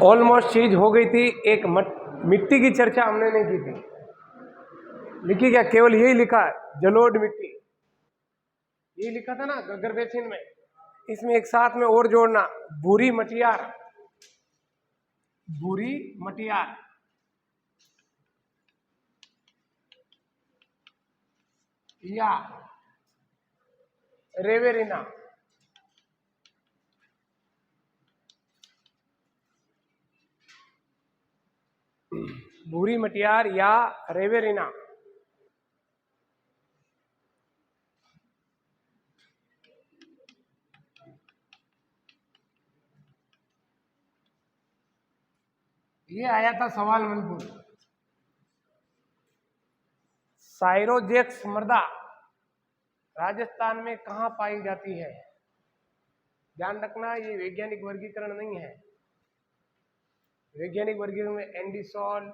Almost चीज हो गई थी। एक मिट्टी की चर्चा हमने नहीं की थी। लिखी क्या? केवल यही लिखा है, जलोढ़ मिट्टी, यही लिखा था ना गग्गर बेसिन में। इसमें एक साथ में और जोड़ना, भूरी मटियार, भूरी मटियार, या रेवेरिना। भूरी मटियार या रेवेरिना। ये आया था सवाल मनपुर। साइरोजेक्स मृदा राजस्थान में कहां पाई जाती है? ध्यान रखना, ये वैज्ञानिक वर्गीकरण नहीं है। वैज्ञानिक वर्गीकरण में एंडीसॉल,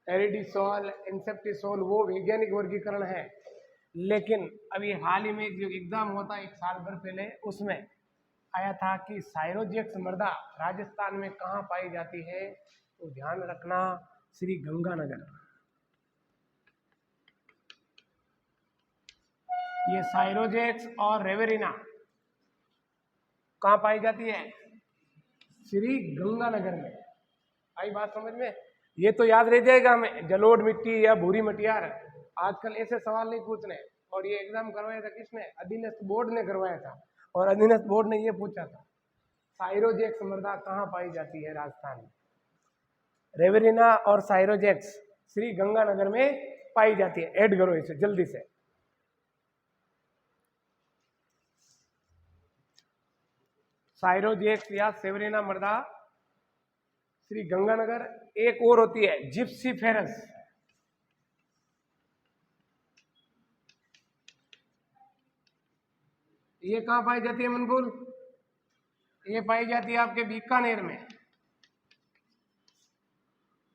एरिडिसॉल, इंसेप्टिसॉल, वो वैज्ञानिक वर्गीकरण है। लेकिन अभी हाल ही में जो एग्जाम हुआ था 1 साल भर पहले, उसमें आया था कि साइरोजेक्स मृदा राजस्थान में कहां पाई जाती है? तो ध्यान रखना, श्री गंगानगर। ये साइरोजेक्स और रेवेरिना कहां पाई जाती है? श्री गंगानगर में। आई बात समझ में? ये तो याद रह जाएगा हमें, जलोढ़ मिट्टी या भूरी मटियार। आजकल ऐसे सवाल नहीं पूछने। और ये एग्जाम करवाया था किसने? अधीनस्थ बोर्ड ने करवाया था। और अधीनस्थ बोर्ड ने ये पूछा था, साइरोजेक्स मृदा कहां पाई जाती है राजस्थान में? रेवेरिना और साइरोजेक्स श्री गंगानगर में पाई जाती है। ऐड करो इसे जल्दी से। साइरोजेक्स या सेवरिना मृदा श्री गंगानगर। एक और होती है जिप्सीफेरस। ये कहां पाई जाती है मनपुर? ये पाई जाती है आपके बीकानेर में।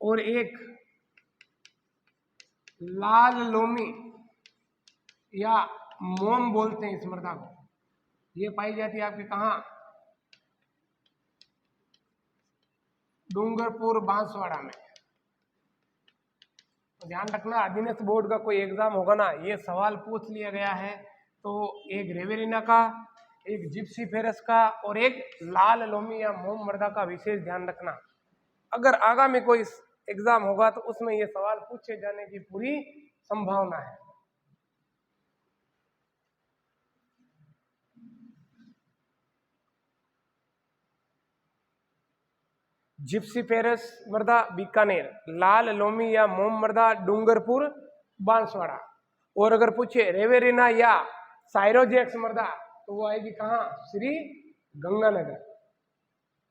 और एक लाल लोमी या मोम बोलते हैं इस मृदा को, ये पाई जाती है आपके कहां? डूंगरपुर बांसवाड़ा में। तो ध्यान रखना, अधीनस्थ बोर्ड का कोई एग्जाम होगा ना, ये सवाल पूछ लिया गया है। तो एक रेवेरिना का, एक जिप्सीफेरस का और एक लाल लोमी या मोम मृदा का विशेष ध्यान रखना। अगर आगामी कोई एग्जाम होगा तो उसमें ये सवाल पूछे जाने की पूरी संभावना है। जिप्सीफेरस मृदा बीकानेर, लाल लोमी या मोम मृदा डूंगरपुर बांसवाड़ा। और अगर पूछे रेवेरिना या साइरोजेक्स मृदा तो वो आएगी कहां? श्री गंगानगर।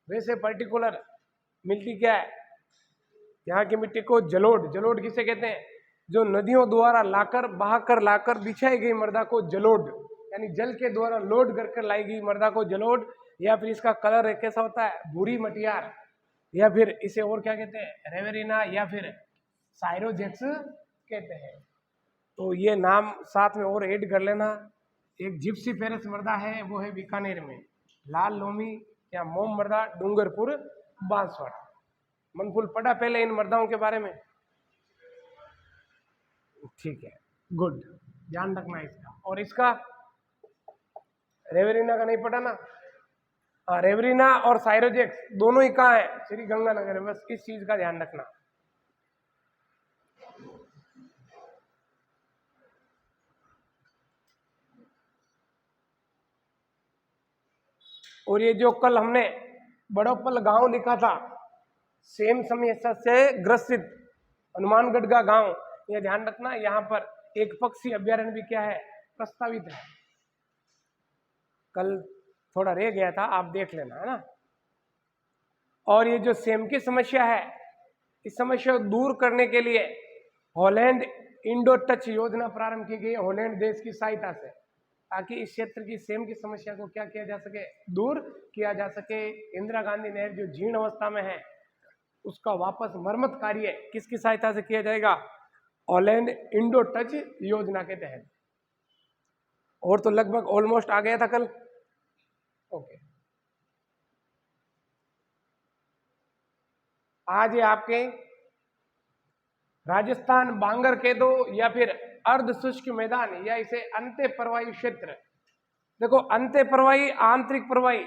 वैसे पर्टिकुलर मिट्टी क्या है? यहाँ की मिट्टी को जलोढ़, जलोढ़ किसे कहते हैं? जो नदियों द्वारा लाकर, बहाकर लाकर बिछाई गई मृदा को जलोढ़, यानी जल के द्वारा लोड करके लाई गई मृदा को जलोढ़। या फिर इसका कलर कैसा होता है? भूरी मटियार। या फिर इसे और क्या कहते हैं? रेवेरिना या फिर साइरोजेक्स कहते हैं। तो ये नाम साथ में और ऐड कर लेना। एक जिप्सीफेरस मृदा है, वो है बीकानेर में। लाल लोमी या मोम मृदा डूंगरपुर बांसवाड़ा। मनफुल पढ़ा पहले इन मृदाओं के बारे में? ठीक है, गुड, ध्यान रखना इसका। और इसका रेवेरिना का नहीं पढ़ा ना? रेवेरिना और साइरोजेक्स दोनों ही कहाँ है? श्री गंगानगर में। बस इस चीज का ध्यान रखना। और ये जो कल हमने बड़ोपल गांव लिखा था, सेम समस्या से ग्रसित हनुमानगढ़ का गांव, ये ध्यान रखना। यहाँ पर एक पक्षी अभ्यारण्य भी क्या है? प्रस्तावित है। कल थोड़ा रह गया था, आप देख लेना, है ना। और ये जो सेम की समस्या है, इस समस्या को दूर करने के लिए हॉलैंड इंडो टच योजना प्रारंभ की गई है, हॉलैंड देश की सहायता से, ताकि इस क्षेत्र की सेम की समस्या को क्या किया जा सके? दूर किया जा सके। इंदिरा गांधी नहर जो जीर्ण अवस्था में है, उसका वापस मरम्मत कार्य किसकी सहायता से किया जाएगा? हॉलैंड इंडो टच योजना के तहत। और तो लगभग ऑलमोस्ट आ गया था कल। ओके, आज ये आपके राजस्थान बांगर कह दो या फिर अर्ध शुष्क मैदान या इसे अंत्य प्रवाही क्षेत्र। देखो अंत्य प्रवाही आंतरिक प्रवाही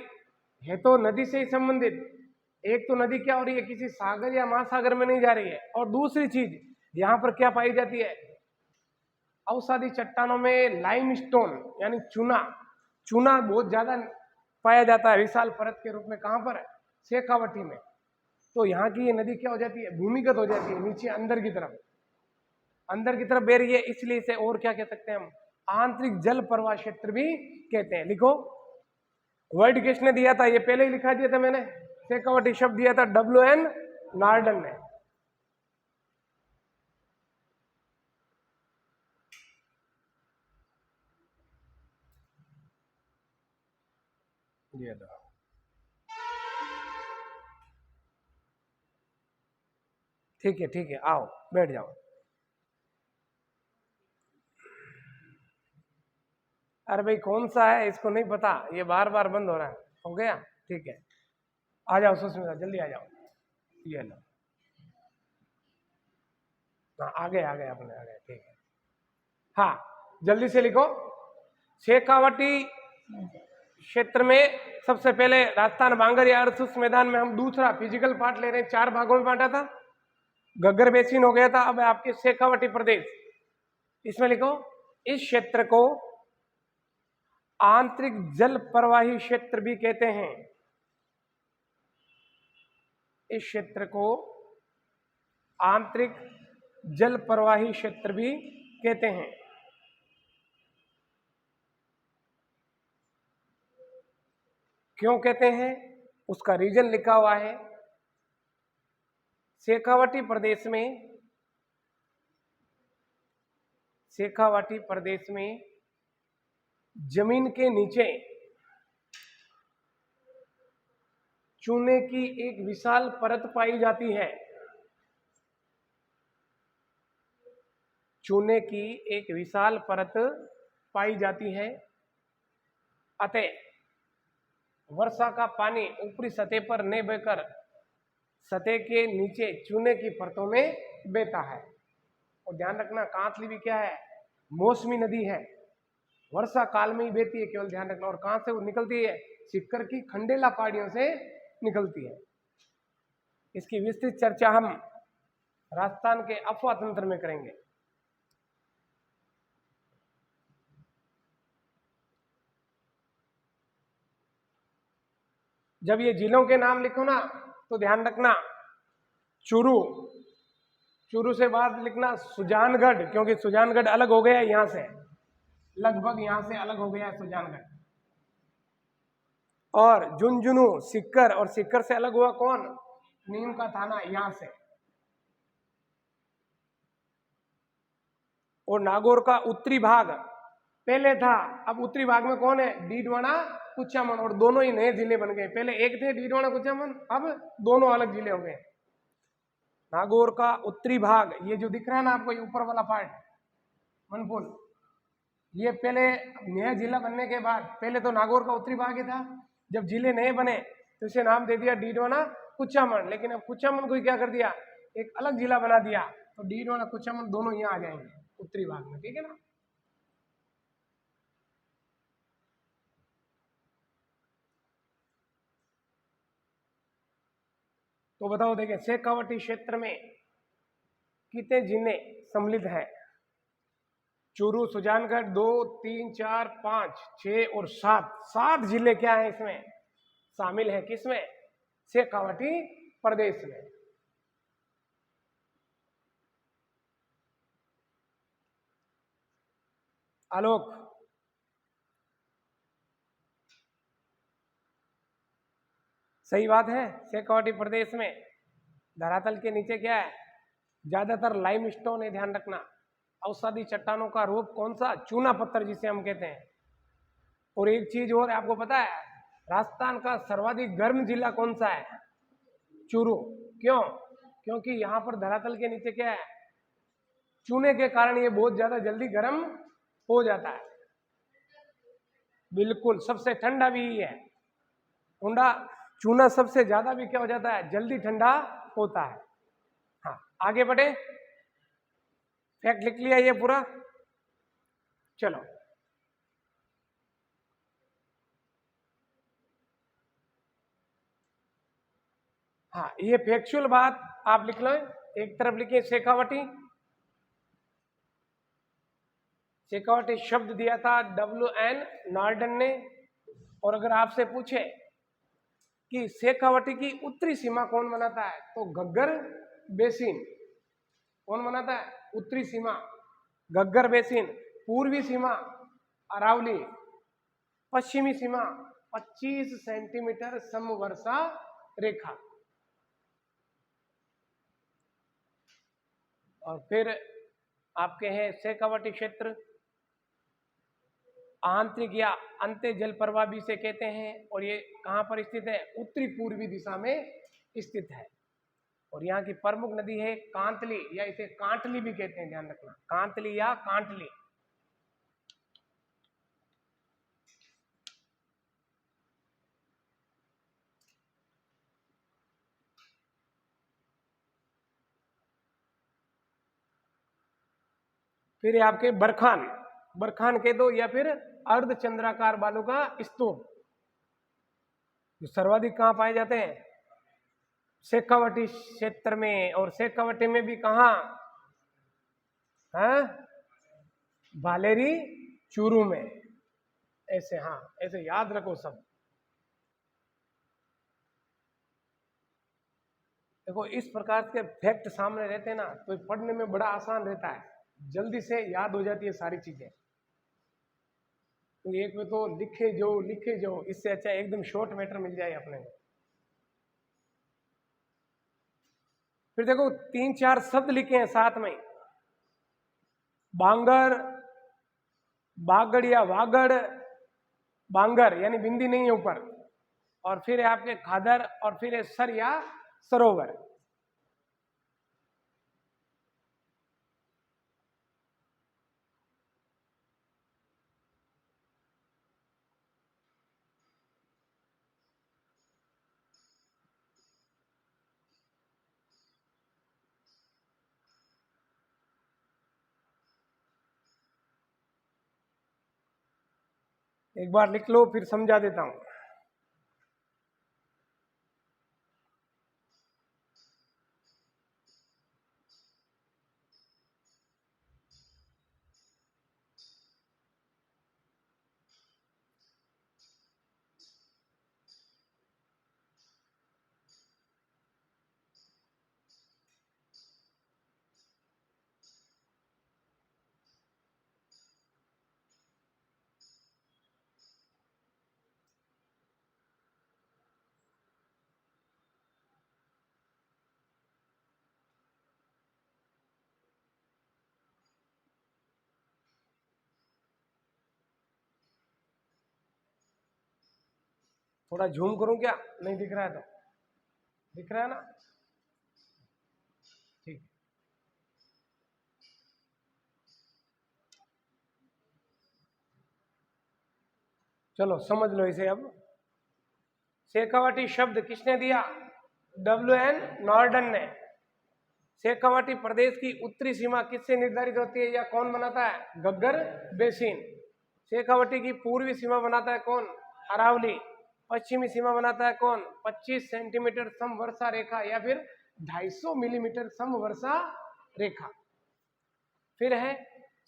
है तो नदी से ही संबंधित। एक तो नदी क्या हो रही है, किसी सागर या महासागर में नहीं जा रही है, और दूसरी चीज यहां पर क्या पाई जाती है, अवसादी चट्टानों में लाइमस्टोन यानी चूना, चूना बहुत ज्यादा पाया जाता है विशाल परत के रूप में। कहां पर, शेखावटी में। तो यहाँ की ये नदी क्या हो जाती है, भूमिगत हो जाती है, नीचे अंदर की तरफ, अंदर की तरफ बह रही है, इसलिए इसे और क्या कह सकते हैं हम, आंतरिक जल प्रवाह क्षेत्र भी कहते हैं। लिखो, वर्ड किसने दिया था, ये पहले ही लिखा दिया था मैंने, शेखावटी शब्द दिया था WN नार्डन ने। दिया था। ठीक है ठीक है, आओ बैठ जाओ। अरे भाई कौन सा है, इसको नहीं पता, ये बार बार बंद हो रहा है। हो गया, ठीक है, आ जाओ सुष्मिता, जल्दी आ जाओ। ये लो, हाँ आ गए अपने आ गए, ठीक है। हाँ जल्दी से लिखो, शेखावटी क्षेत्र में सबसे पहले राजस्थान बांगर या अर्धशुष्क मैदान में हम दूसरा फिजिकल पार्ट ले रहे हैं, 4 भागों में बांटा था। गग्गर बेसिन हो गया था, अब आपके शेखावटी प्रदेश। इसमें लिखो, इस क्षेत्र को आंतरिक जल प्रवाही क्षेत्र भी कहते हैं। इस क्षेत्र को आंतरिक जल प्रवाही क्षेत्र भी कहते हैं। क्यों कहते हैं, उसका रीजन लिखा हुआ है। शेखावटी प्रदेश में जमीन के नीचे चूने की एक विशाल परत पाई जाती है। चूने की एक विशाल परत पाई जाती है, अतः वर्षा का पानी ऊपरी सतह पर न बहकर सतह के नीचे चूने की परतों में बहता है। और ध्यान रखना, कांतली भी क्या है, मौसमी नदी है, वर्षा काल में ही बहती है, केवल ध्यान रखना। और कहां से वो निकलती है, सिक्कर की खंडेला पहाड़ियों से निकलती है। इसकी विस्तृत चर्चा हम राजस्थान के अफवाह तंत्र में करेंगे। जब ये जिलों के नाम लिखो ना तो ध्यान रखना, चूरू से बाद लिखना सुजानगढ़, क्योंकि सुजानगढ़ अलग हो गया यहां से, लगभग यहां से अलग हो गया सुजानगढ़। और झुंझुनू सिक्कर, और सिक्कर से अलग हुआ कौन, नीम का थाना, यहां से। और नागौर का उत्तरी भाग पहले था, अब उत्तरी भाग में कौन है, डीडवाना कुचामन, और दोनों ही नए जिले बन गए। पहले एक थे डीडवाना कुचामन, अब दोनों अलग जिले हो गए। नागौर का उत्तरी भाग, ये जो दिख रहा है ना आपको, ये ऊपर वाला पार्ट मनपुल, ये पहले नया जिला बनने के बाद, पहले तो नागौर का उत्तरी भाग ही था, जब जिले नए बने तो इसे नाम दे दिया डीडवाना कुचामन। लेकिन अब कुचामन को क्या कर दिया, एक अलग जिला बना दिया, तो डीडवाना कुचामन दोनों यहाँ आ जाएंगे उत्तरी भाग में, ठीक है ना। तो बताओ, देखिए शेखावटी क्षेत्र में कितने जिले सम्मिलित हैं, चूरू, सुजानगढ़ 2, 3, 4, 5, 6 और 7 जिले क्या है इसमें शामिल है, किसमें, शेखावटी प्रदेश में। आलोक, सही बात है, शेखावटी प्रदेश में धरातल के नीचे क्या है, ज्यादातर लाइमस्टोन है, ध्यान रखना। अवसादी चट्टानों का रूप कौन सा, चूना पत्थर जिसे हम कहते हैं। और एक चीज और आपको पता है, राजस्थान का सर्वाधिक गर्म जिला कौन सा है, चूरू। क्यों, क्योंकि यहां पर धरातल के नीचे क्या है, चूने के कारण ये बहुत ज्यादा जल्दी गर्म हो जाता है। बिल्कुल, सबसे ठंडा भी है, ठंडा चूना सबसे ज्यादा भी क्या हो जाता है, जल्दी ठंडा होता है। हाँ, आगे बढ़े, फैक्ट लिख लिया ये पूरा। चलो, हाँ, ये फैक्चुअल बात आप लिख लो। एक तरफ लिखिए शेखावटी। शेखावटी शब्द दिया था WN नॉर्डन ने। और अगर आपसे पूछे कि शेखावटी की उत्तरी सीमा कौन बनाता है, तो घग्गर बेसिन कौन बनाता है? उत्तरी सीमा घग्गर बेसिन, पूर्वी सीमा अरावली, पश्चिमी सीमा 25 सेंटीमीटर समवर्षा रेखा। और फिर आपके हैं शेखावटी क्षेत्र, आंतरिक या अंत्य जल प्रवाह भी से कहते हैं। और ये कहां पर स्थित है? उत्तरी पूर्वी दिशा में स्थित है। और यहाँ की प्रमुख नदी है कांतली, या इसे कांटली भी कहते हैं, ध्यान रखना, कांतली या कांटली। फिर आपके बरखान, बरखान कह दो, या फिर अर्धचंद्राकार बालू का स्तूप, जो सर्वाधिक कहां पाए जाते हैं? शेखावटी क्षेत्र में। और शेखावटी में भी कहा है? भालेरी चूरू में। ऐसे, हाँ, ऐसे याद रखो सब। देखो, इस प्रकार के फैक्ट सामने रहते हैं ना, तो पढ़ने में बड़ा आसान रहता है, जल्दी से याद हो जाती है सारी चीजें। तो एक में तो लिखे जो, इससे अच्छा एकदम शॉर्ट मैटर मिल जाए अपने को। फिर देखो 3-4 शब्द लिखे हैं साथ में, बांगर, बागड़ या वागड़, बांगर यानी बिंदी नहीं है ऊपर। और फिर है आपके खादर, और फिर है सर या सरोवर। एक बार लिख लो, फिर समझा देता हूं। थोड़ा झूम करूं क्या? नहीं दिख रहा है तो? दिख रहा है ना? ठीक। चलो समझ लो इसे अब। शेखावटी शब्द किसने दिया? WN नॉर्डन ने। शेखावटी प्रदेश की उत्तरी सीमा किससे निर्धारित होती है, या कौन बनाता है? घग्गर बेसिन। शेखावटी की पूर्वी सीमा बनाता है कौन? अरावली। पश्चिमी सीमा बनाता है कौन? 25 सेंटीमीटर समवर्षा रेखा, या फिर 250 मिलीमीटर समवर्षा रेखा। फिर है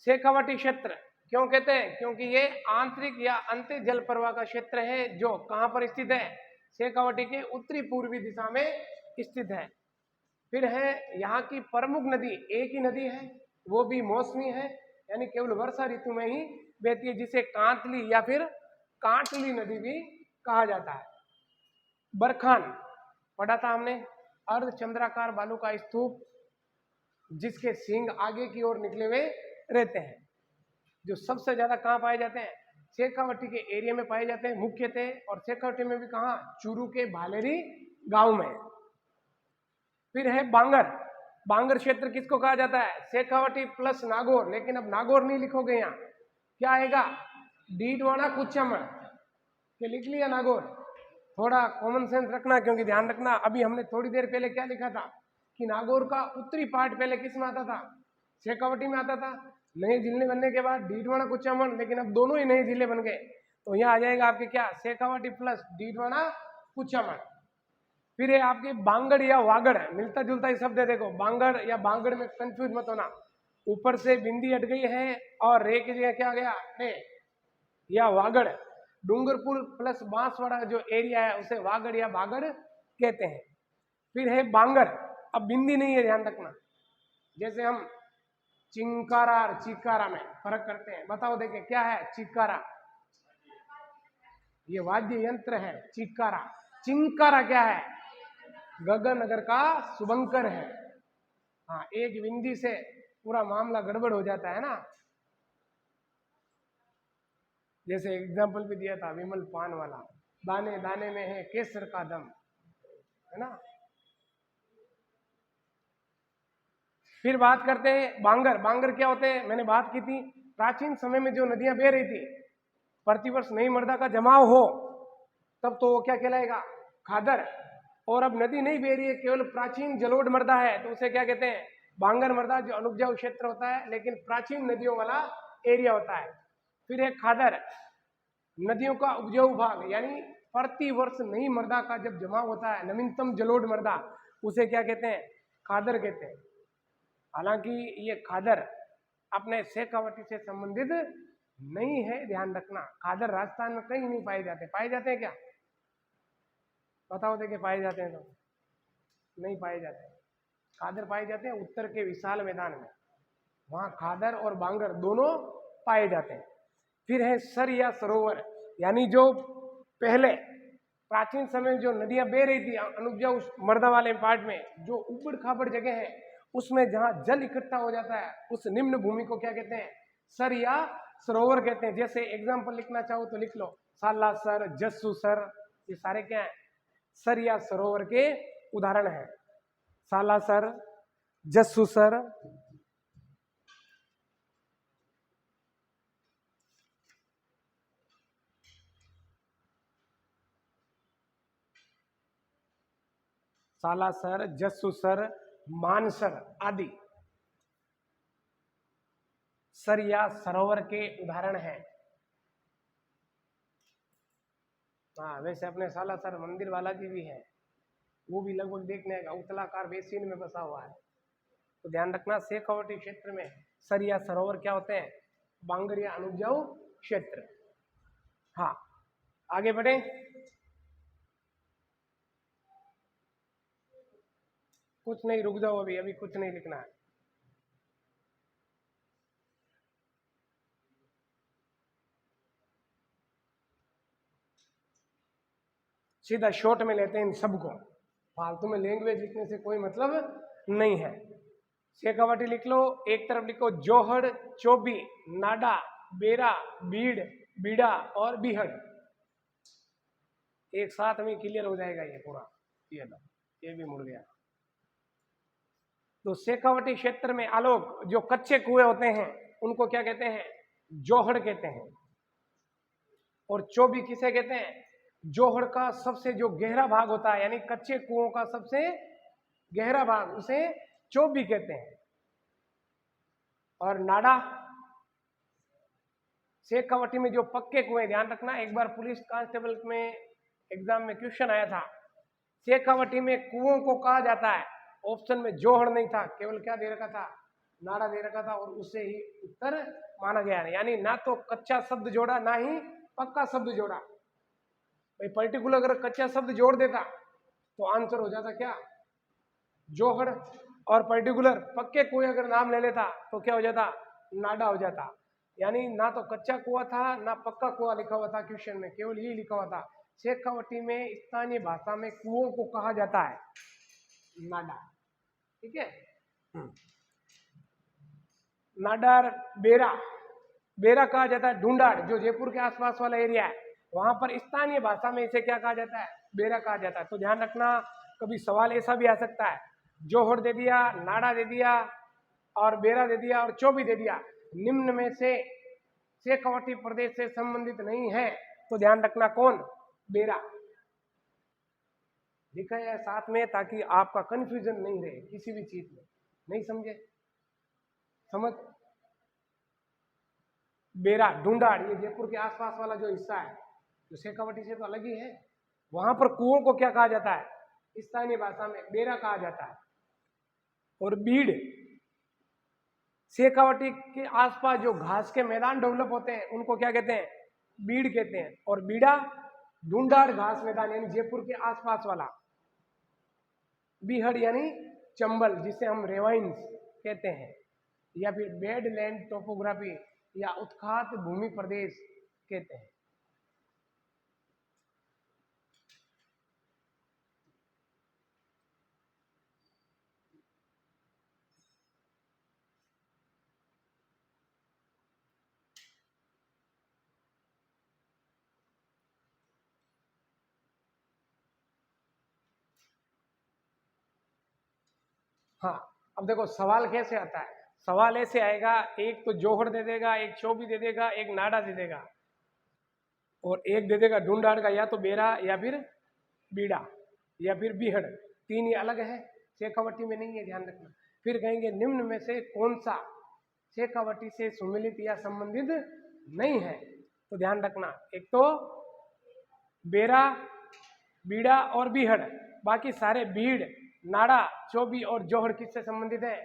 शेखावटी क्षेत्र, क्यों कहते हैं? क्योंकि ये आंतरिक या अंत्य जल प्रवाह का क्षेत्र है, जो कहां पर स्थित है? शेखावटी के उत्तरी पूर्वी दिशा में स्थित है। फिर है यहाँ की प्रमुख नदी, एक ही नदी है, वो भी मौसमी है, यानी केवल वर्षा ऋतु में ही बहती है, जिसे कांतली या फिर कांटली नदी भी कहा जाता है। बरखान पढ़ा था हमने, अर्धचंद्राकार बालू का स्तूप, जिसके सींग आगे की ओर निकले हुए रहते हैं, जो सबसे ज्यादा कहाँ पाए जाते हैं? शेखावटी के एरिया में पाए जाते हैं मुख्यतः। और शेखावटी में भी कहाँ? चूरू के भालेरी गांव में। फिर है बांगर। बांगर क्षेत्र किसको कहा जाता है? शेखावटी प्लस नागौर, लेकिन अब नागौर नहीं लिखोगे, यहाँ क्या आएगा? डीडवाना कुचम के लिख लिया नागौर। थोड़ा कॉमन सेंस रखना, क्योंकि ध्यान रखना, अभी हमने थोड़ी देर पहले क्या लिखा था? कि नागौर का उत्तरी पार्ट पहले किस में आता था, शेखावटी में आता था। नए जिले बनने के बाद डीडवाना कुचामन, लेकिन अब दोनों ही नए जिले बन गए, तो यहाँ आ जाएगा आपके क्या, शेखावटी प्लस डीडवाना कुचामन। फिर है आपकी बांगड़ या वागड़, मिलता जुलता ही शब्द है, देखो बांगड़ या बांगड़ में कंफ्यूज मत होना, ऊपर से बिंदी हट गई है और रे की जगह क्या आ गया, रे या वागड़। डूंगरपुर प्लस बांसवाड़ा जो एरिया है उसे वागड़ या बागड़ कहते हैं। फिर है बांगर, अब बिंदी नहीं है, ध्यान रखना, जैसे हम चिंकारा और चिकारा में फर्क करते हैं। बताओ देखे क्या है चिकारा, ये वाद्य यंत्र है चिकारा। चिंकारा क्या है, गगन नगर का शुभंकर है। हाँ, एक बिंदी से पूरा मामला गड़बड़ हो जाता है ना। जैसे एग्जाम्पल भी दिया था विमल पान वाला, दाने दाने में है केसर का दम, है ना। फिर बात करते हैं बांगर। बांगर क्या होते हैं, मैंने बात की थी, प्राचीन समय में जो नदियां बह रही थी, प्रतिवर्ष नई मृदा का जमाव हो तब तो वो क्या कहलाएगा, खादर। और अब नदी नहीं बह रही है, केवल प्राचीन जलोढ़ मृदा है, तो उसे क्या कहते हैं, बांगर मृदा, जो अनुपजाऊ क्षेत्र होता है लेकिन प्राचीन नदियों वाला एरिया होता है। फिर है खादर, नदियों का उपजाऊ भाग, यानी प्रति वर्ष नई मृदा का जब जमाव होता है, नवीनतम जलोढ़ मृदा, उसे क्या कहते हैं, खादर कहते हैं। हालांकि ये खादर अपने शेखावटी से संबंधित नहीं है, ध्यान रखना। खादर राजस्थान में कहीं नहीं पाए जाते। पाए जाते हैं क्या, बताओ देखिए, पाए जाते हैं तो नहीं पाए जाते। खादर पाए जाते हैं उत्तर के विशाल मैदान में, वहां खादर और बांगर दोनों पाए जाते हैं। फिर है सर या सरोवर, यानी जो पहले प्राचीन समय में जो नदियां बह रही थी अनुपजाऊ मृदा वाले पार्ट में, जो उबड़ खाबड़ जगह है, उसमें जहां जल इकट्ठा हो जाता है उस निम्न भूमि को क्या कहते हैं, सर या सरोवर कहते हैं। जैसे एग्जाम्पल लिखना चाहो तो लिख लो, सालासर, जस्सू सर, ये सारे क्या है, सर या सरोवर के उदाहरण है। सालासर, जस्सू सर, सालासर, जस्सूसर, मानसर आदि सर या सरोवर के उदाहरण हैं। हाँ, वैसे अपने सालासर मंदिर बालाजी भी है, वो भी लगभग देखने का उत्तलाकार बेसिन में बसा हुआ है। तो ध्यान रखना, शेखावटी क्षेत्र में सर या सरोवर क्या होते हैं, बांगर या अनुपजाऊ क्षेत्र। हाँ, आगे बढ़े। कुछ नहीं, रुक जाओ, अभी अभी कुछ नहीं लिखना है। सीधा शॉर्ट में लेते हैं इन सबको, फालतू में लैंग्वेज लिखने से कोई मतलब नहीं है। शेखावटी लिख लो, एक तरफ लिखो जोहड़, चोबी, नाडा, बेरा, बीड़, बीड़ा और बीहड़, एक साथ में क्लियर हो जाएगा ये पूरा। ये लो, ये भी मुड़ गया। तो शेखावटी क्षेत्र में आलोक जो कच्चे कुएं होते हैं उनको क्या कहते हैं, जोहड़ कहते हैं। और चोबी किसे कहते हैं, जोहड़ का सबसे जो गहरा भाग होता है, यानी कच्चे कुओं का सबसे गहरा भाग, उसे चोबी कहते हैं। और नाडा, शेखावटी में जो पक्के कुएं, ध्यान रखना, एक बार पुलिस कांस्टेबल में एग्जाम में क्वेश्चन आया था, शेखावटी में कुओं को कहा जाता है, ऑप्शन में जोहड़ नहीं था, केवल क्या दे रखा था, नाडा दे रखा था, और उससे ही उत्तर माना गया है। यानी ना तो कच्चा शब्द जोड़ा, ना ही पक्का शब्द जोड़ा। भाई पर्टिकुलर अगर कच्चा शब्द जोड़ देता तो आंसर हो जाता क्या, जोहड़, और पर्टिकुलर पक्के कुएं अगर नाम ले लेता तो क्या हो जाता, नाडा हो जाता। यानी ना तो कच्चा कुआं था ना पक्का कुआं लिखा हुआ था क्वेश्चन में, केवल यही लिखा हुआ था, शेखावटी में स्थानीय भाषा में कुओं को कहा जाता है नाडा। ठीक है। नाडार, बेरा, बेरा कहा जाता है ढूंढाड़, जो जयपुर के आसपास वाला एरिया है, वहां पर स्थानीय भाषा में इसे क्या कहा जाता है, बेरा कहा जाता है। तो ध्यान रखना, कभी सवाल ऐसा भी आ सकता है, जोहड़ दे दिया, नाडा दे दिया और बेरा दे दिया और चोबी दे दिया, निम्न में से शेखावटी प्रदेश से संबंधित नहीं है, तो ध्यान रखना कौन, बेरा। लिखा है साथ में ताकि आपका कंफ्यूजन नहीं रहे किसी भी चीज में। नहीं समझे? समझ? बेरा, ढूंढाड़, ये जयपुर के आसपास वाला जो हिस्सा है, जो शेखावटी से तो अलग ही है, वहां पर कुओं को क्या कहा जाता है? स्थानीय भाषा में बेरा कहा जाता है। और बीड़, शेखावटी के आसपास जो घास के मैदान डेवलप होते हैं उनको क्या कहते हैं? बीड़ कहते हैं। और बीड़ा, ढूंढाड़ घास मैदान यानी जयपुर के आसपास वाला। बीहड़ यानी चंबल, जिसे हम रेवाइंस कहते हैं, या फिर बेड लैंड टोपोग्राफी या उत्खात भूमि प्रदेश कहते हैं। हाँ, अब देखो सवाल कैसे आता है। सवाल ऐसे आएगा, एक तो जोहड़ दे देगा, एक चौबी दे देगा, एक नाडा दे देगा, और एक दे देगा ढूंढाड़ का या तो बेरा या फिर बीड़ा या फिर बीहड़। तीन ये अलग है, शेखावटी में नहीं है, ध्यान रखना। फिर कहेंगे निम्न में से कौन सा शेखावटी से सुमिलित या संबंधित नहीं है, तो ध्यान रखना एक तो बेरा, बीड़ा और बीहड़। बाकी सारे बीड़, नाड़ा, चौबी और जोहड़ किससे संबंधित है?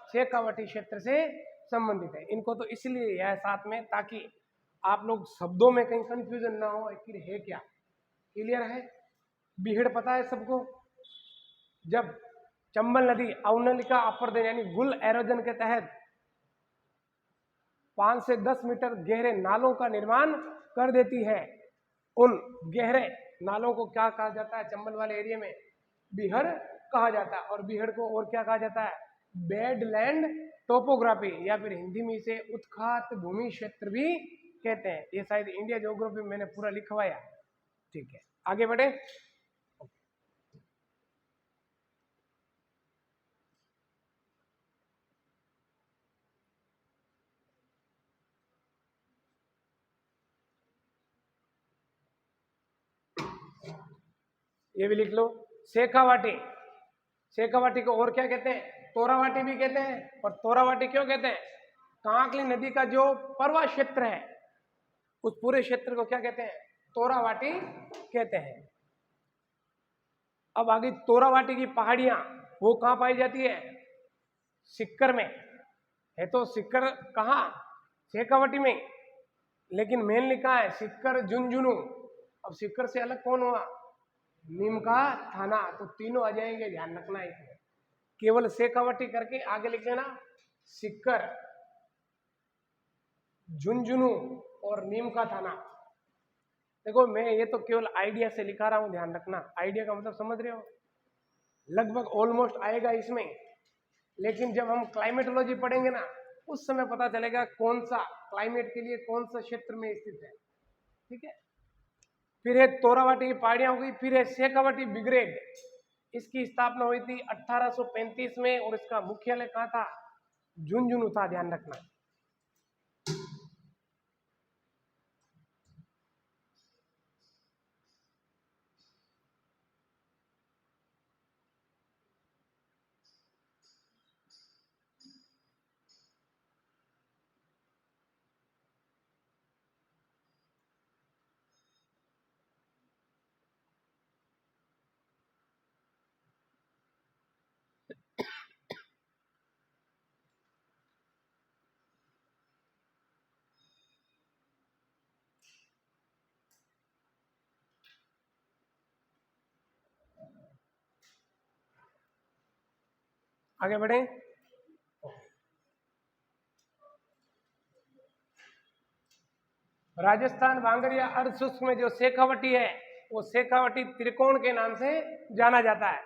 शेखावटी क्षेत्र से संबंधित है। इनको तो इसलिए है साथ में ताकि आप लोग शब्दों में कहीं कंफ्यूजन ना हो आखिर है क्या। क्लियर है? बीहड़ पता है सबको। जब चंबल नदी अवनलिका अपर्दन यानी गुल एरोजन के तहत 5 से 10 मीटर गहरे नालों का निर्माण कर देती है, उन गहरे नालों को क्या कहा जाता है? चंबल वाले एरिया में बीहड़ कहा जाता है। और बीहड़ को और क्या कहा जाता है? बेडलैंड टोपोग्राफी या फिर हिंदी में इसे उत्खात भूमि क्षेत्र भी कहते हैं। ये शायद इंडिया ज्योग्राफी में मैंने पूरा लिखवाया। ठीक है, आगे बढ़े। ये भी लिख लो, शेखावाटी। शेखावाटी को और क्या कहते हैं? तोरावाटी भी कहते हैं। और तोरावाटी क्यों कहते हैं? कांकली नदी का जो परवा क्षेत्र है उस पूरे क्षेत्र को क्या कहते हैं? तोरावाटी कहते हैं। अब आगे तोरावाटी की पहाड़ियां वो कहां पाई जाती है? सिक्कर में है। तो सिक्कर कहां? शेखावटी में, लेकिन मेनली कहां है? सिक्कर, झुंझुनू। अब सिक्कर से अलग कौन हुआ? नीम का थाना। तो तीनों आ जाएंगे, ध्यान रखना है। केवल शेखावटी करके आगे लिख लेना, सिक्कर, झुंझुनू और नीम का थाना। देखो मैं ये तो केवल आइडिया से लिखा रहा हूं, ध्यान रखना। आइडिया का मतलब समझ रहे हो? लगभग ऑलमोस्ट आएगा इसमें, लेकिन जब हम क्लाइमेटोलॉजी पढ़ेंगे ना उस समय पता चलेगा कौन सा क्लाइमेट के लिए कौन सा क्षेत्र में स्थित है। ठीक है। फिर है तोरावाटी की पहाड़ियां हो गई। फिर है शेखावटी ब्रिगेड। इसकी स्थापना हुई थी 1835 में और इसका मुख्यालय कहाँ था? झुंझुनू था, ध्यान रखना। आगे बढ़े। राजस्थान भांगरिया अर्ध शुष्क में जो शेखावटी है वो शेखावटी त्रिकोण के नाम से जाना जाता है।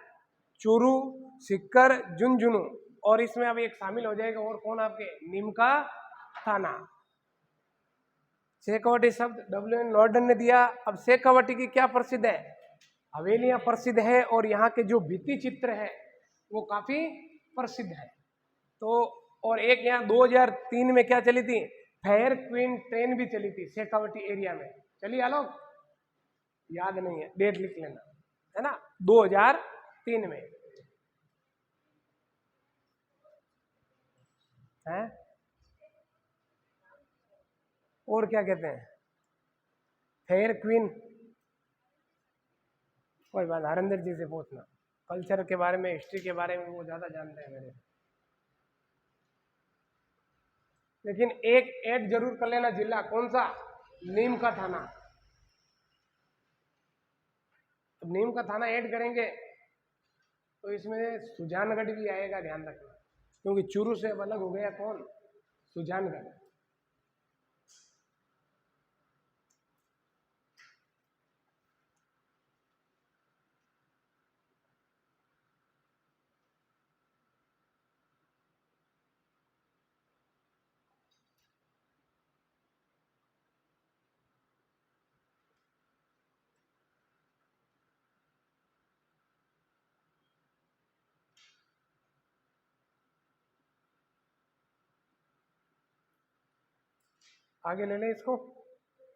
चूरू, सिक्कर, झुंझुनू, और इसमें अब एक शामिल हो जाएगा और कौन? आपके नीम का थाना। शेखावटी शब्द W.N. नॉर्डन ने दिया। अब शेखावटी की क्या प्रसिद्ध है? हवेलियां प्रसिद्ध है और यहाँ के जो भित्ति चित्र है वो काफी प्रसिद्ध है। तो और एक यहाँ 2003 में क्या चली थी? फेयर क्वीन ट्रेन भी चली थी शेखावटी एरिया में। चलिए आलोक, याद नहीं है, डेट लिख लेना। है ना, 2003 में है। और क्या कहते हैं, फेयर क्वीन, कोई बात, हरिंदर जी से पूछना, कल्चर के बारे में, हिस्ट्री के बारे में वो ज्यादा जानते हैं मेरे। लेकिन एक ऐड जरूर कर लेना, जिला कौन सा, नीम का थाना। तो नीम का थाना ऐड करेंगे तो इसमें सुजानगढ़ भी आएगा, ध्यान रखना, क्योंकि चूरू से अब अलग हो गया कौन, सुजानगढ़। आगे ले ले इसको,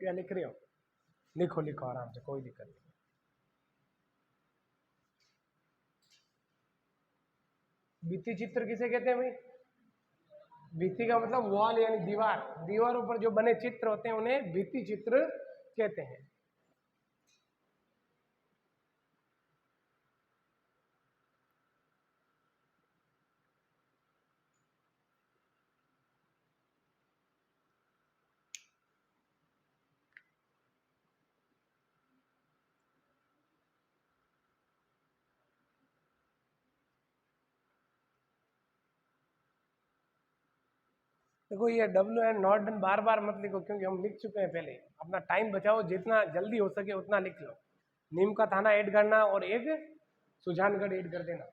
या लिख रही हो, लिखो लिखो आराम से, कोई दिक्कत नहीं। भित्ति चित्र किसे कहते हैं भाई, भित्ति का मतलब वॉल यानी दीवार, दीवारों पर जो बने चित्र होते हैं उन्हें भित्ति चित्र कहते हैं। देखो ये डब्ल्यू एंड नॉट डन बार बार मत लिखो, क्योंकि हम लिख चुके हैं पहले, अपना टाइम बचाओ, जितना जल्दी हो सके उतना लिख लो। नीम का थाना ऐड करना और एक सुजानगढ़ ऐड कर देना।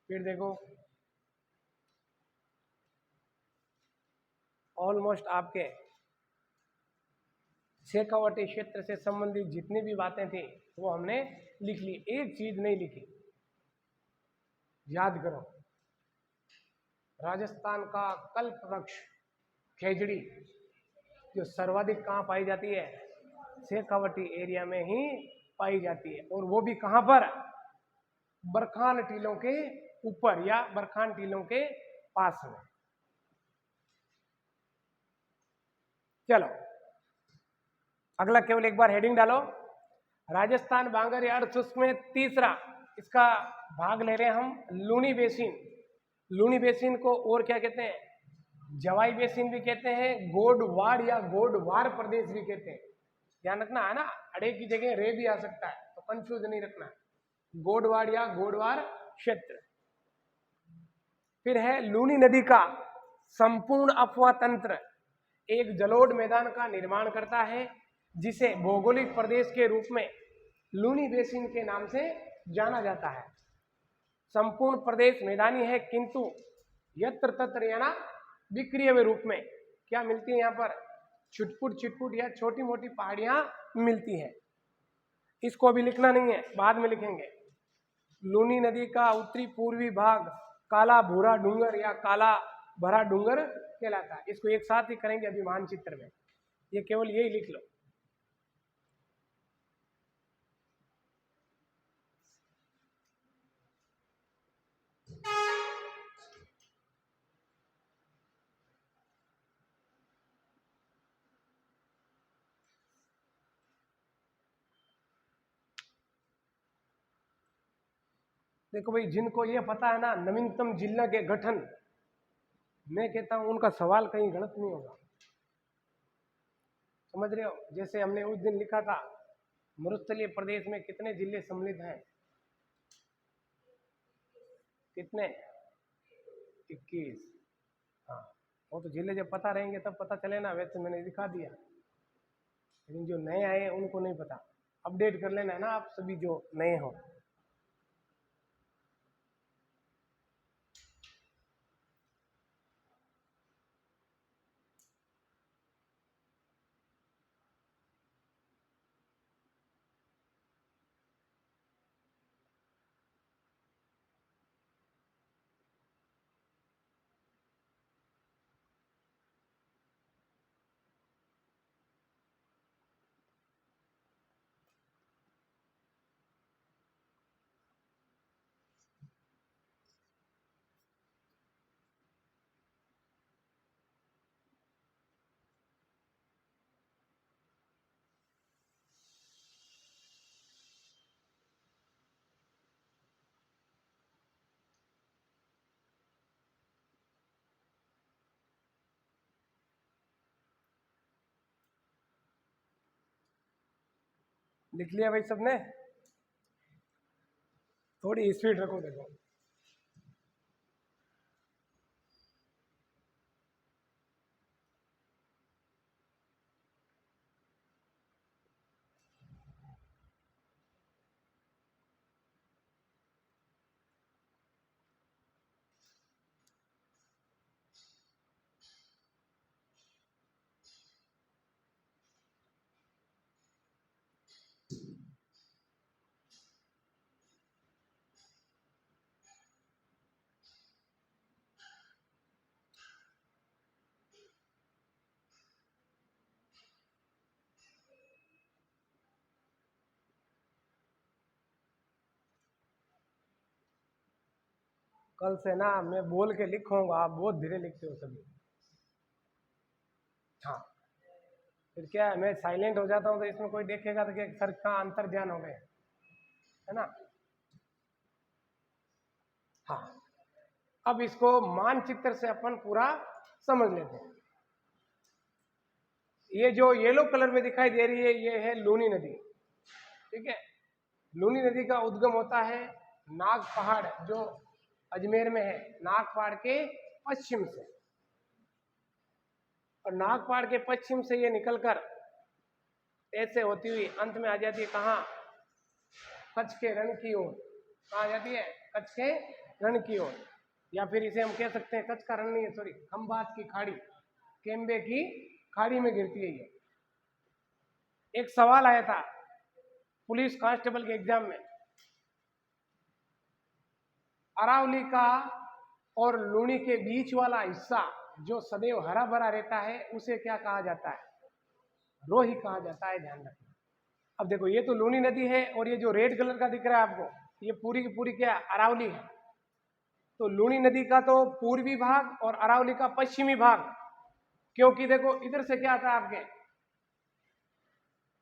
फिर देखो ऑलमोस्ट आपके शेखावटी क्षेत्र से संबंधित जितनी भी बातें थी वो हमने लिख ली, एक चीज नहीं लिखी, याद करो। राजस्थान का कल्प वृक्ष खेजड़ी जो सर्वाधिक कहाँ पाई जाती है, शेखावटी एरिया में ही पाई जाती है, और वो भी कहाँ पर, बरखान टीलों के ऊपर या बरखान टीलों के पास में। चलो अगला, केवल एक बार हेडिंग डालो, राजस्थान बांगर या अर्धशुष्क में तीसरा इसका भाग ले रहे हैं हम, लूनी बेसिन। लूनी बेसिन को और क्या कहते हैं, जवाई बेसिन भी कहते हैं, गोडवाड़ या गोडवार प्रदेश भी कहते हैं। ध्यान रखना है ना, अड़े की जगह रे भी आ सकता है, तो कंफ्यूज नहीं रखना, गोडवाड़ या गोडवार क्षेत्र। फिर है लूनी नदी का संपूर्ण अफवाह तंत्र एक जलोढ़ मैदान का निर्माण करता है, जिसे भौगोलिक प्रदेश के रूप में लूनी बेसिन के नाम से जाना जाता है। संपूर्ण प्रदेश मैदानी है, किंतु यत्र तत्र याना विक्रिय रूप में क्या मिलती है, यहाँ पर छुटपुट छिटपुट या छोटी मोटी पहाड़ियां मिलती है। इसको अभी लिखना नहीं है, बाद में लिखेंगे। लूनी नदी का उत्तरी पूर्वी भाग काला भूरा डूंगर या काला भरा डूंगर कहलाता है। इसको एक साथ ही करेंगे अभी मानचित्र में, ये केवल यही लिख लो। देखो भाई, जिनको ये पता है ना नवीनतम जिला के गठन, मैं कहता हूं उनका सवाल कहीं गलत नहीं होगा, समझ रहे हो। जैसे हमने उस दिन लिखा था, मरुस्थलीय प्रदेश में कितने जिले सम्मिलित हैं, कितने, 21। हाँ, वो तो जिले जब पता रहेंगे तब पता चले ना, वैसे मैंने दिखा दिया, लेकिन जो नए आए उनको नहीं पता। अपडेट कर लेना है ना आप सभी जो नए हो। लिख लिया भाई सबने? थोड़ी स्पीड रखो देखो। कल से ना मैं बोल के लिखूंगा, आप बहुत धीरे लिखते हो सभी। हाँ, फिर क्या है, मैं साइलेंट हो जाता हूँ तो इसमें कोई देखेगा तो क्या सर का अंतर ध्यान हो गए, है ना। हाँ, अब इसको मानचित्र से अपन पूरा समझ लेते हैं। ये जो येलो कलर में दिखाई दे रही है ये है लूनी नदी, ठीक है। लूनी नदी का उद्गम होता है नाग पहाड़ जो अजमेर में है, नाग पहाड़ के पश्चिम से, और नाग पहाड़ के पश्चिम से ये निकलकर ऐसे होती हुई अंत में आ जाती है कहाँ, कच्छ के रण की ओर। कहाँ आ जाती है? कच्छ के रण की ओर, या फिर इसे हम कह सकते हैं कच्छ का रण नहीं है, सॉरी, खंबात की खाड़ी, केम्बे की खाड़ी में गिरती है ये। एक सवाल आया था पुलिस कांस्टेबल के एग्जाम में, अरावली का और लूनी के बीच वाला हिस्सा जो सदैव हरा भरा रहता है उसे क्या कहा जाता है? रोही कहा जाता है, ध्यान रखना। अब देखो ये तो लूनी नदी है और ये जो रेड कलर का दिख रहा है आपको, ये पूरी की पूरी क्या अरावली है। तो लूनी नदी का तो पूर्वी भाग और अरावली का पश्चिमी भाग, क्योंकि देखो इधर से क्या आता है आपके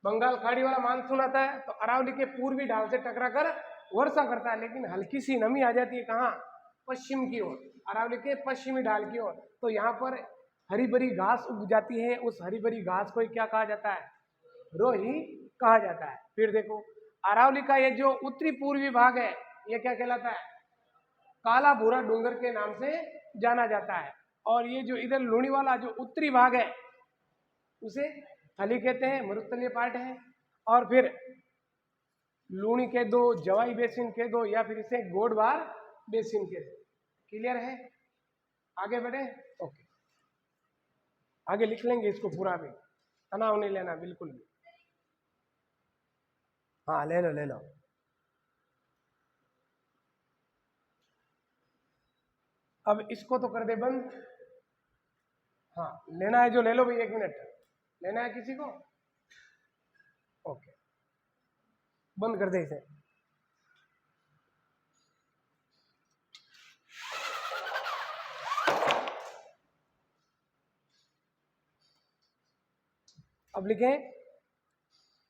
बंगाल खाड़ी वाला मानसून आता है तो अरावली के पूर्वी ढाल से टकरा कर वर्षा करता है, लेकिन हल्की सी नमी आ जाती है कहाँ? पश्चिम की ओर, अरावली के पश्चिमी ढाल की ओर। तो यहाँ पर हरी भरी घास उग जाती है, उस हरी भरी घास को क्या कहा जाता है? रोही कहा जाता है। फिर देखो अरावली का ये जो उत्तरी पूर्वी भाग है ये क्या कहलाता है? काला भूरा डूंगर के नाम से जाना जाता है। और ये जो इधर लूणी वाला जो उत्तरी भाग है उसे थली कहते हैं, मरुस्थलीय पार्ट है। और फिर लूणी के दो, जवाई बेसिन के दो, या फिर इसे गोडवार बेसिन के दो। क्लियर है? आगे बढ़े? ओके, आगे लिख लेंगे इसको पूरा भी, तनाव नहीं लेना बिल्कुल भी। हाँ ले लो ले लो। अब इसको तो कर दे बंद। हाँ लेना है जो ले लो भाई, 1 मिनट लेना है किसी को? ओके, बंद कर दे इसे। अब लिखें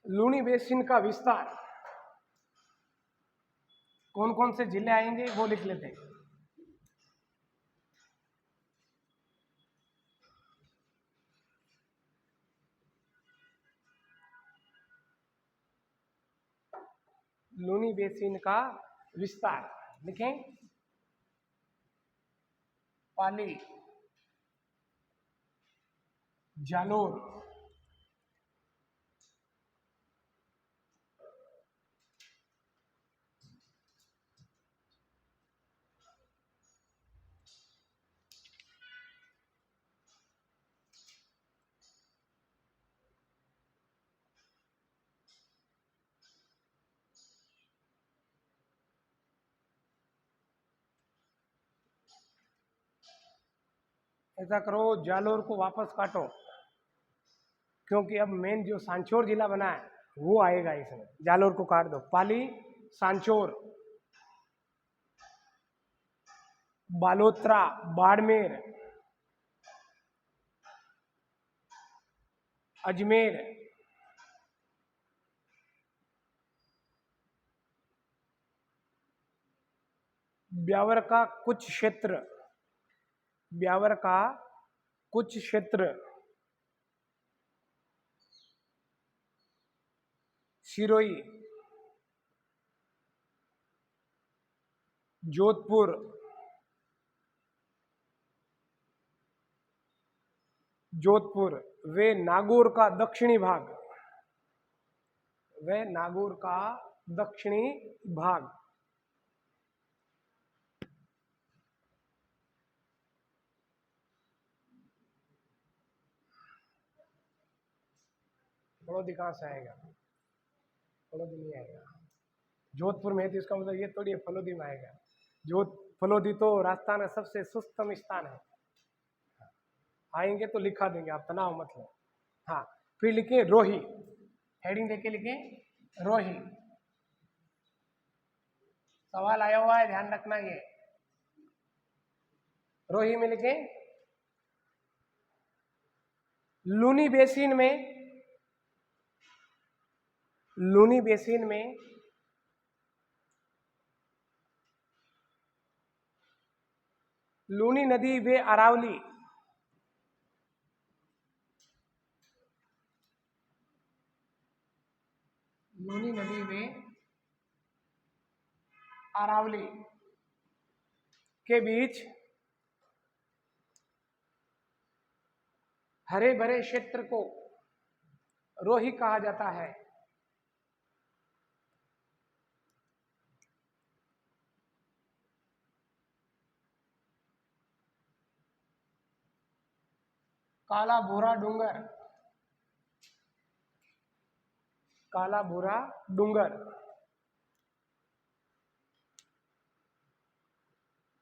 लूणी बेसिन का विस्तार, कौन कौन से जिले आएंगे वो लिख लेते हैं। लूनी बेसिन का विस्तार लिखें, पाली, जालोर, ऐसा करो जालोर को वापस काटो, क्योंकि अब मेन जो सांचौर जिला बना है वो आएगा इसमें। जालोर को काट दो, पाली, सांचौर, बालोतरा, बाड़मेर, अजमेर, ब्यावर का कुछ क्षेत्र, ब्यावर का कुछ क्षेत्र, सिरोही, जोधपुर, जोधपुर वे नागौर का दक्षिणी भाग, वे नागौर का दक्षिणी भाग। फलोदी कहां से आएगा? फलोदी नहीं आएगा, जोधपुर में है तो इसका मतलब ये थोड़ी फलोदी में आएगा। फलोदी तो राजस्थान का सबसे सुस्तम स्थान है। आएंगे तो लिखा देंगे, आप तनाव मत लो। हाँ, फिर लिखे रोही, हेडिंग देके लिखे रोही। सवाल आया हुआ है, ध्यान रखना। ये रोही में लिखे लूनी बेसिन में, लूनी बेसिन में लूनी नदी व अरावली, लूनी नदी व अरावली के बीच हरे भरे क्षेत्र को रोही कहा जाता है। काला भूरा डूंगर, काला भूरा डूंगर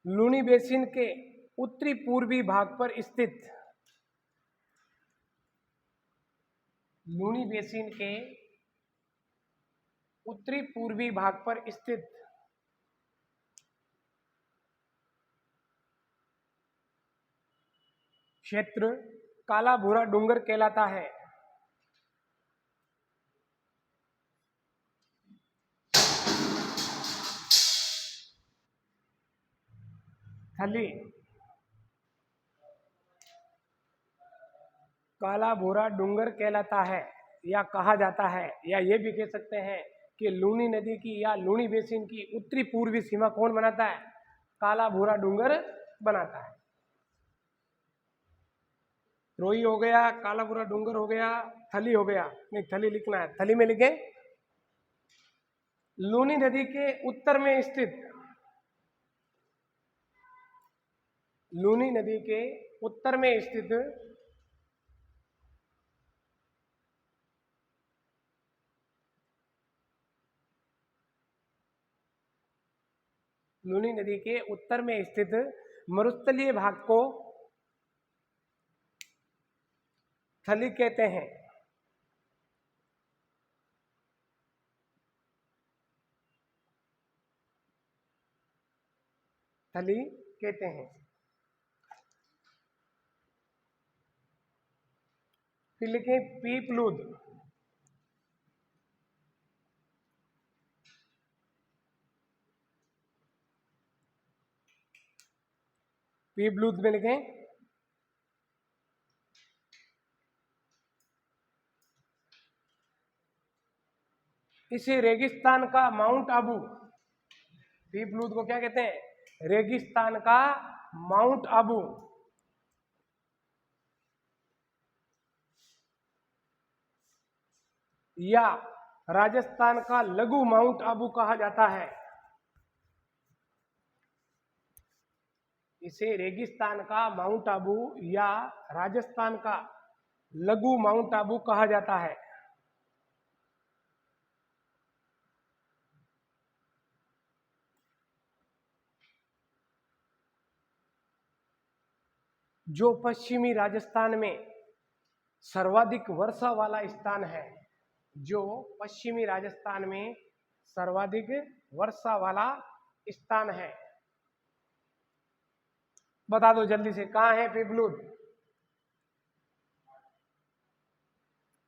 लूनी बेसिन के उत्तरी पूर्वी भाग पर स्थित, लूनी बेसिन के उत्तरी पूर्वी भाग पर स्थित क्षेत्र काला भूरा डूंगर कहलाता है। थली, काला भूरा डूंगर कहलाता है या कहा जाता है, या ये भी कह सकते हैं कि लूनी नदी की या लूनी बेसिन की उत्तरी पूर्वी सीमा कौन बनाता है? काला भूरा डूंगर बनाता है। रोही हो गया, काला भूरा डूंगर हो गया, थली हो गया। नहीं, थली लिखना है, थली में लिखे लूनी नदी के उत्तर में स्थित, लूनी नदी के उत्तर में स्थित लूनी नदी के उत्तर में स्थित मरुस्थलीय भाग को थली कहते हैं। थली कहते हैं। फिर लिखें पीपलूद, पीपलूद में लिखें इसे रेगिस्तान का माउंट आबू, पीपलूद को क्या कहते हैं? रेगिस्तान का माउंट आबू या राजस्थान का लघु माउंट आबू कहा जाता है। इसे रेगिस्तान का माउंट आबू या राजस्थान का लघु माउंट आबू कहा जाता है। जो पश्चिमी राजस्थान में सर्वाधिक वर्षा वाला स्थान है, जो पश्चिमी राजस्थान में सर्वाधिक वर्षा वाला स्थान है, बता दो जल्दी से, कहाँ है पीपलूद?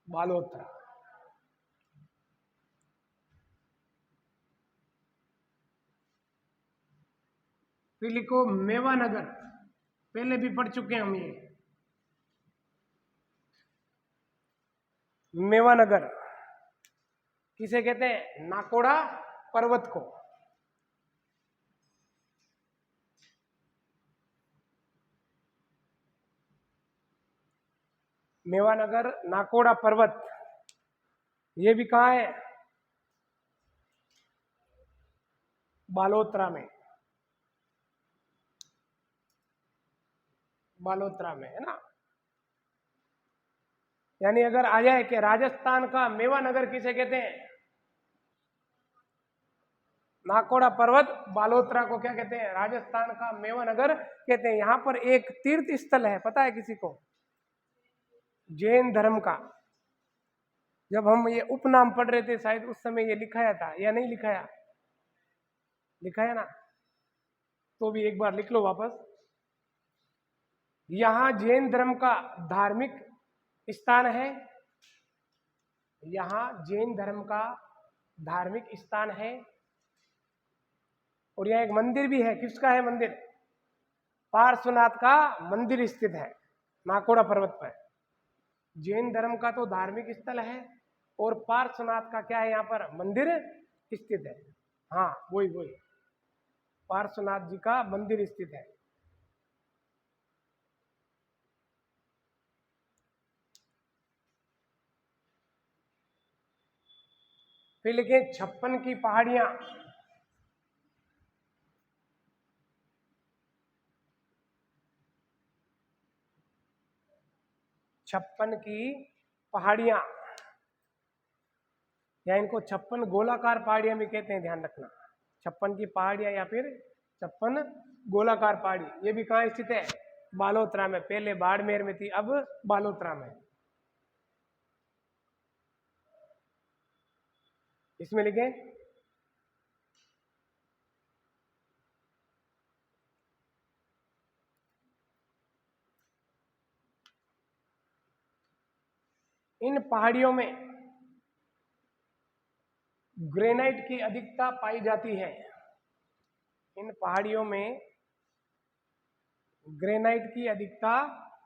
बालोतरा। फिर लिखो मेवानगर, पहले भी पढ़ चुके हैं हम ये। मेवानगर किसे कहते हैं? नाकोड़ा पर्वत को। मेवानगर नाकोड़ा पर्वत, ये भी कहाँ है? बालोतरा में, बालोतरा में है ना। यानी अगर आ जाए कि राजस्थान का मेवानगर किसे कहते हैं? नाकोड़ा पर्वत बालोतरा को क्या कहते हैं? राजस्थान का मेवानगर कहते हैं। यहां पर एक तीर्थ स्थल है, पता है किसी को? जैन धर्म का। जब हम ये उपनाम पढ़ रहे थे शायद उस समय ये लिखाया था या नहीं लिखाया? लिखाया ना, तो भी एक बार लिख लो वापस। यहां जैन धर्म का धार्मिक स्थान है, यहां जैन धर्म का धार्मिक स्थान है, और यहाँ एक मंदिर भी है। किसका है मंदिर? पार्श्वनाथ का मंदिर स्थित है नाकोड़ा पर्वत पर। जैन धर्म का तो धार्मिक स्थल है, और पार्श्वनाथ का क्या है? यहाँ पर मंदिर स्थित है। हाँ वही वही, पार्श्वनाथ जी का मंदिर स्थित है। फिर लिखे 56 की पहाड़ियां। छप्पन की पहाड़ियां, या इनको 56 गोलाकार पहाड़ियां भी कहते हैं, ध्यान रखना। 56 की पहाड़ियां या फिर 56 गोलाकार पहाड़ी, ये भी कहाँ स्थित है? बालोतरा में। पहले बाड़मेर में थी, अब बालोतरा में। इसमें लिखे इन पहाड़ियों में ग्रेनाइट की अधिकता पाई जाती है। इन पहाड़ियों में ग्रेनाइट की अधिकता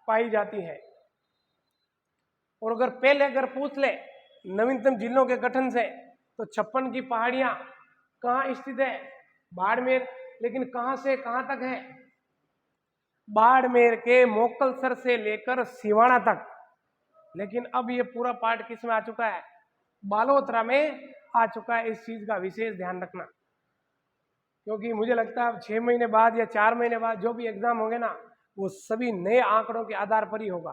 पाई जाती है। और अगर पहले पूछ ले नवीनतम जिलों के गठन से, तो 56 की पहाड़ियां कहाँ स्थित है? बाड़मेर। लेकिन कहां से कहां तक है? बाड़मेर के मोकलसर से लेकर सिवाना तक। लेकिन अब ये पूरा पार्ट किस में आ चुका है? बालोतरा में आ चुका है। इस चीज का विशेष ध्यान रखना, क्योंकि मुझे लगता है अब 6 महीने बाद या 4 महीने बाद जो भी एग्जाम होंगे ना, वो सभी नए आंकड़ों के आधार पर ही होगा।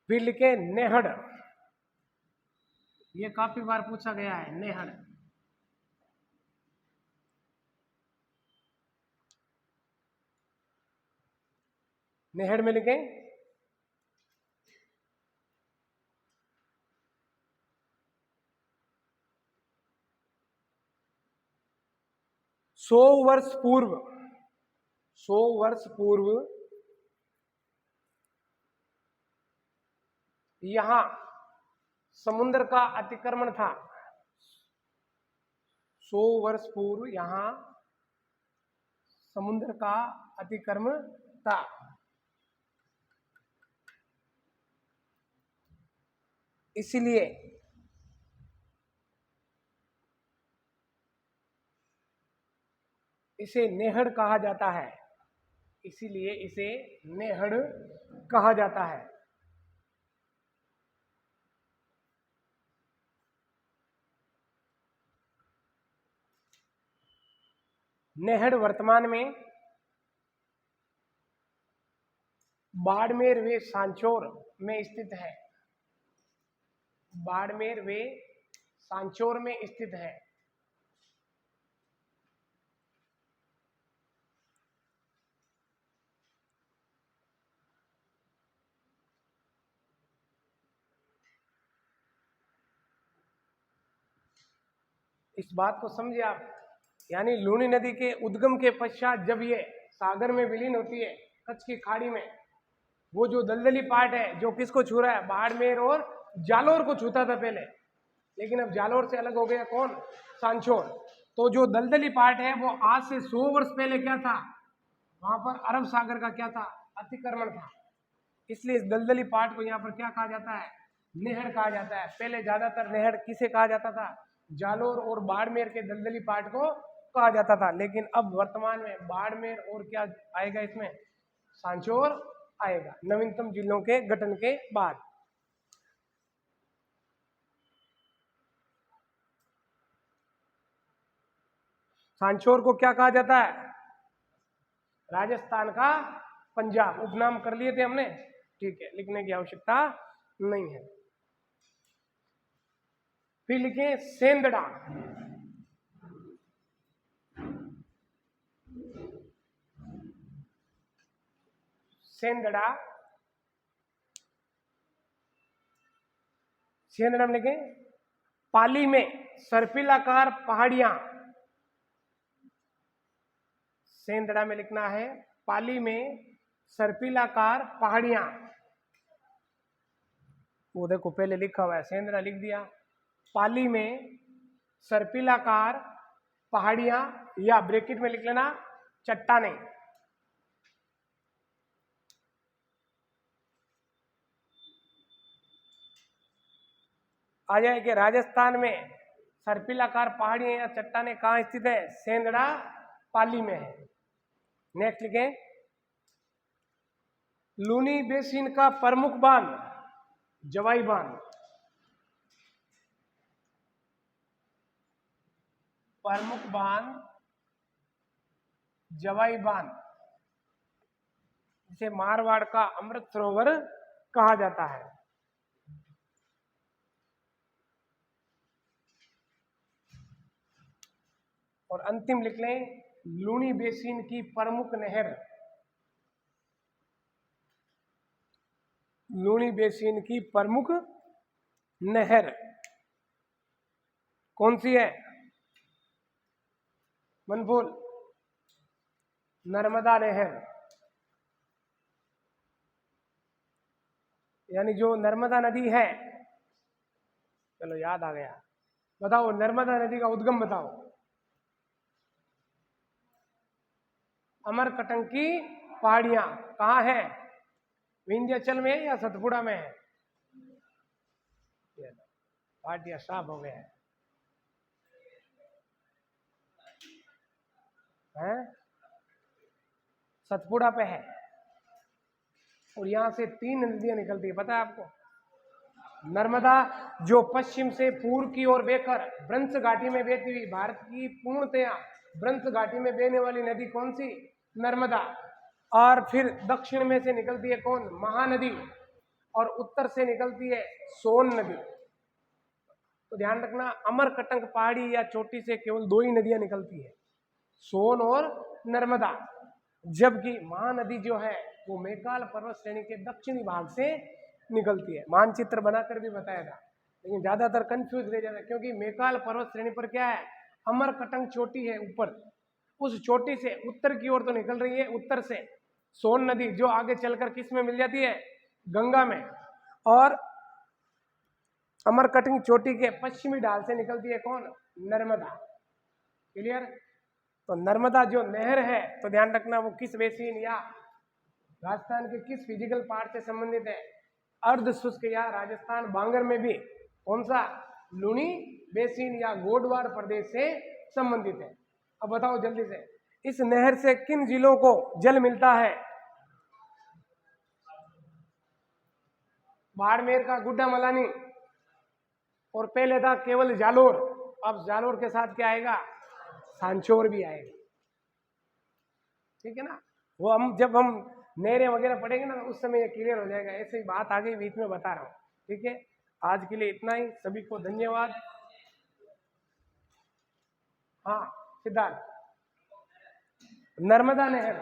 फिर लिखे नेहड़, ये काफी बार पूछा गया है। नेहड़, नेहड़ में लिखे 100 वर्ष पूर्व, 100 वर्ष पूर्व यहां समुद्र का अतिक्रमण था। 100 वर्ष पूर्व यहां समुद्र का अतिक्रमण था। इसलिए इसे नेहड़ कहा जाता है। इसीलिए इसे नेहड़ कहा जाता है। नेहड़ वर्तमान में बाड़मेर व सांचौर में स्थित है। बाड़मेर व सांचौर में स्थित है। इस बात को समझिए आप, यानी लूनी नदी के उद्गम के पश्चात जब ये सागर में विलीन होती है, कच्छ की खाड़ी में, वो जो दलदली पार्ट है जो किसको छू रहा है? बाड़मेर और जालोर को छूता था पहले, लेकिन अब जालोर से अलग हो गया कौन? सांचौर। तो जो दलदली पार्ट है वो आज से 100 वर्ष पहले क्या था? वहां पर अरब सागर का क्या था? अतिक्रमण था। इसलिए इस दलदली पार्ट को यहाँ पर क्या कहा जाता है? नहर कहा जाता है। पहले ज्यादातर नहर किसे कहा जाता था? जालोर और बाड़मेर के दलदली पार्ट को कहा जाता था, लेकिन अब वर्तमान में बाड़मेर और क्या आएगा इसमें? सांचौर आएगा, नवीनतम जिलों के गठन के बाद। सांचौर को क्या कहा जाता है? राजस्थान का पंजाब। उपनाम कर लिए थे हमने, ठीक है, लिखने की आवश्यकता नहीं है। फिर लिखें सेंदड़ा। सेंदड़ा, सेंदड़ा में लिखें पाली में सर्पिलाकार पहाड़ियां। सेंदड़ा में लिखना है पाली में सर्पिलाकार पहाड़ियां। वो देखो पहले लिखा हुआ है, सेंदड़ा लिख दिया। पाली में सर्पिलाकार पहाड़ियां, या ब्रैकेट में लिख लेना चट्टानें। आ जाए कि राजस्थान में सर्पिलाकार पहाड़ियां या चट्टानें कहाँ स्थित है? सेंदड़ा पाली में है। नेक्स्ट लिखें लूनी बेसिन का प्रमुख बांध जवाई बांध। प्रमुख बांध जवाई बांध, जिसे मारवाड़ का अमृत सरोवर कहा जाता है। और अंतिम लिख लें लूनी बेसिन की प्रमुख नहर। लूनी बेसिन की प्रमुख नहर कौन सी है? मन बोल। नर्मदा नहर, यानी जो नर्मदा नदी है। चलो याद आ गया, बताओ नर्मदा नदी का उद्गम बताओ। अमरकंटक की पहाड़ियां कहाँ है? विंध्याचल में या सतपुड़ा में है? पहाड़ियां साफ हो गया है? सतपुड़ा पे है। और यहां से 3 नदियां निकलती है, पता है आपको? नर्मदा जो पश्चिम से पूर्व की ओर बहकर ब्रंश घाटी में बहती हुई भारत की पूर्णतया ब्रंश घाटी में बहने वाली नदी कौन सी? नर्मदा। और फिर दक्षिण में से निकलती है कौन? महानदी। और उत्तर से निकलती है सोन नदी। तो ध्यान रखना अमरकंटक पहाड़ी या चोटी से केवल 2 ही नदियां निकलती है, सोन और नर्मदा। जबकि महानदी जो है वो मैकाल पर्वत श्रेणी के दक्षिणी भाग से निकलती है। मानचित्र बनाकर भी बताया था, लेकिन ज्यादातर कंफ्यूज रह जाता है, क्योंकि मैकाल पर्वत श्रेणी पर क्या है? अमरकंटक चोटी है ऊपर, उस चोटी से उत्तर की ओर तो निकल रही है, उत्तर से सोन नदी, जो आगे चलकर किस में मिल जाती है? गंगा में। और अमरकंटक चोटी के पश्चिमी ढाल से निकलती है कौन? नर्मदा। क्लियर? तो नर्मदा जो नहर है, तो ध्यान रखना वो किस बेसिन या राजस्थान के किस फिजिकल पार्ट से संबंधित है? अर्ध शुष्क या राजस्थान बांगर में भी कौन सा? लूनी बेसिन या गोडवाड़ प्रदेश से संबंधित है। अब बताओ जल्दी से, इस नहर से किन जिलों को जल मिलता है? बाड़मेर का गुड्डा मलानी, और पहले था केवल जालोर, अब जालोर के साथ क्या आएगा? सांचौर भी आएगा। ठीक है ना? वो हम जब हम नहरें वगैरह पढ़ेंगे ना, उस समय ये क्लियर हो जाएगा। ऐसे ही बात आगे बीच में बता रहा हूं। ठीक है, आज के लिए इतना ही। सभी को धन्यवाद। हाँ सिद्धार्थ, नर्मदा नहर